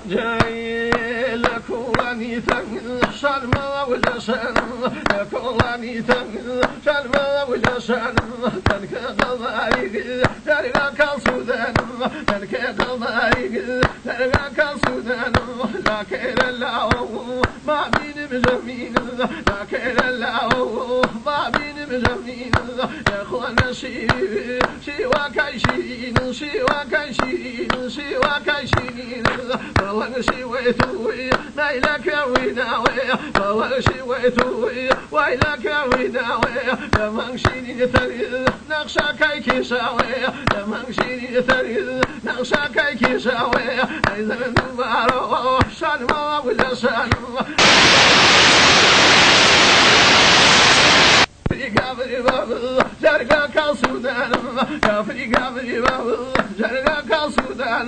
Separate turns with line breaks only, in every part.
جاي لكواني تنقل شرما ولا شان لكواني تنقل شرما ولا شان تنك قضايق ترقى كالسودان تنك قضايق ترقى كالسودان لكن الله ما بين مجمين لكن الله ما بين مجمين يا اخوانا شيوا كايشين شيوا كايشين شيوا كايشين فوق شويتوي نايلك ويناوي فوق شويتوي ويلك ويناوي لمن شيني ثريد نقشا كايكي شاوي لمن شيني ثريد نقشا كايكي شاوي ايضا نبارو شانما ولا شانما كافري بابل جرقا كالسودان كافري كافري بابل جرقا كالسودان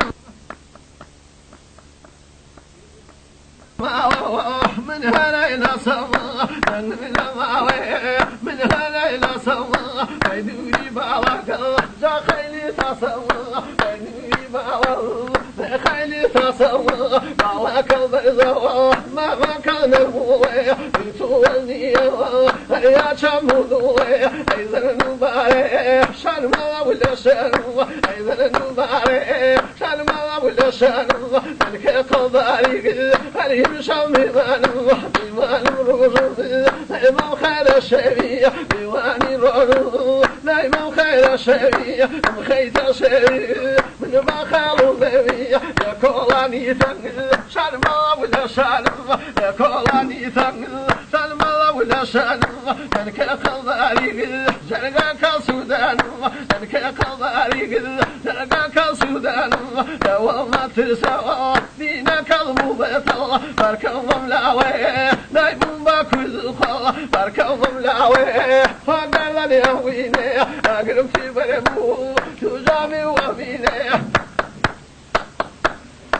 من هلينا سوا من الماوي من هلينا سوا بيدوري باوك جا خيلي تصوا بيدوري باوك خيلي تصوا باوك البيضاء ما كان البوي بتولني يا شمودوي ايضا نباري شرما ولا شنو ايضا نباري شرما ولا شنو تلك قضاري يمشون بيوان الرجل دايما خير الشيء بيوان الرجل دايما خير الشيء مخيت شيء من بخال النبي يا كولاني تنقل شرما ولا شرما يا كولاني تنقل شرما ولا شرما تنك قضاري جرقا كالسودان تنك قضاري جرقا كالسودان دوما تسوى دينك المبطل بركض ملاوي نايم باكل خلا بركض ملاوي فقال لي ويني اقرب في بربو تجامي وميني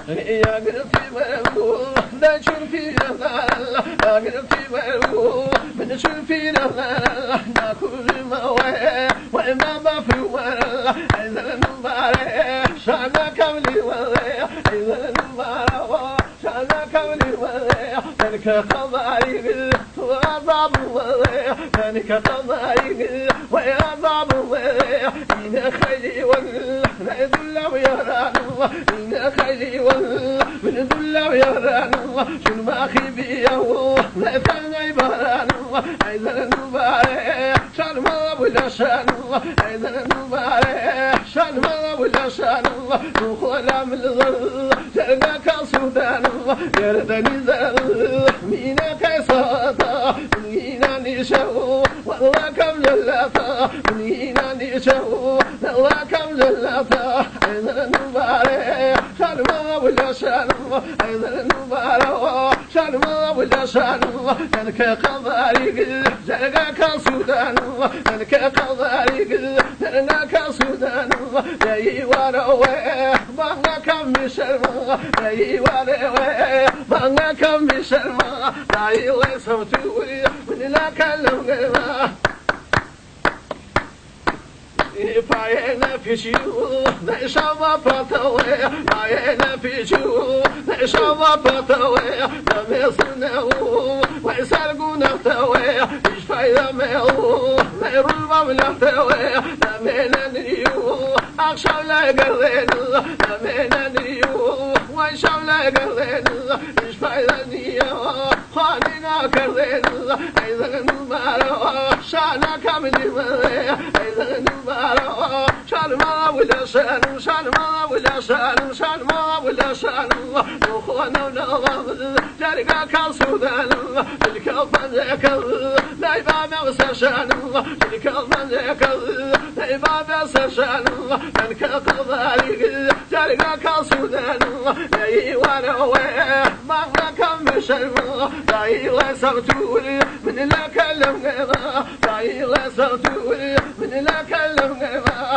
اقرب في بربو نشر في نهال اقرب في بربو بنشر في نهال ناكل موي وما بفي ولا اذا نباري شانا كملي ولا اذا نباري شانا كملي ولا تلك قضايق وعذاب ولا تلك قضايق وعذاب ولا إن خيري ولا ندل ويران إن خيري ولا ندل ويران شنو ما خيبيه لا تنعي بران أيضا نباري شان ما ولا شان أيضا نباري شان ما ولا شان نخولا من الظل تلقى كالسودان يردني ذل مينا كيساتا مينا نشو والله كم جلاتا مينا نشو والله كم جلاتا أيضا نباري شان ما ولا شان أيضا نباري شان ما ولا شان تلك قضاريق تلقى كالسودان تلك قضاريق تلقى كالسودان يا وروي ما كم شرما يا وروي ما كم شرما لا يسوتوي من لا كلام فاينا في شيو نشوا فتوي فاينا في شيو نشوا فتوي نمسناو ويسرقون فتوي ايش فايدا ميو ميروا ولا فتوي نمنا نيو اخشوا لا قرين نمنا نيو ويشوا لا قرين ايش فايدا نيو خانينا قرين ايضا نمارو شانا كامل ايضا نمارو شرما ولا شان شرما ولا شان شرما ولا شان نخوانا ونغض جرقا كالسودان تلك الفنزك لا يبابا وسشان تلك الفنزك لا يبابا وسشان تلك القضاريق جرقا كالسودان لا يواروي ما كم شرما لا يغسرتولي من لا كلم غيره لا يغسرتولي من لا كلم غيره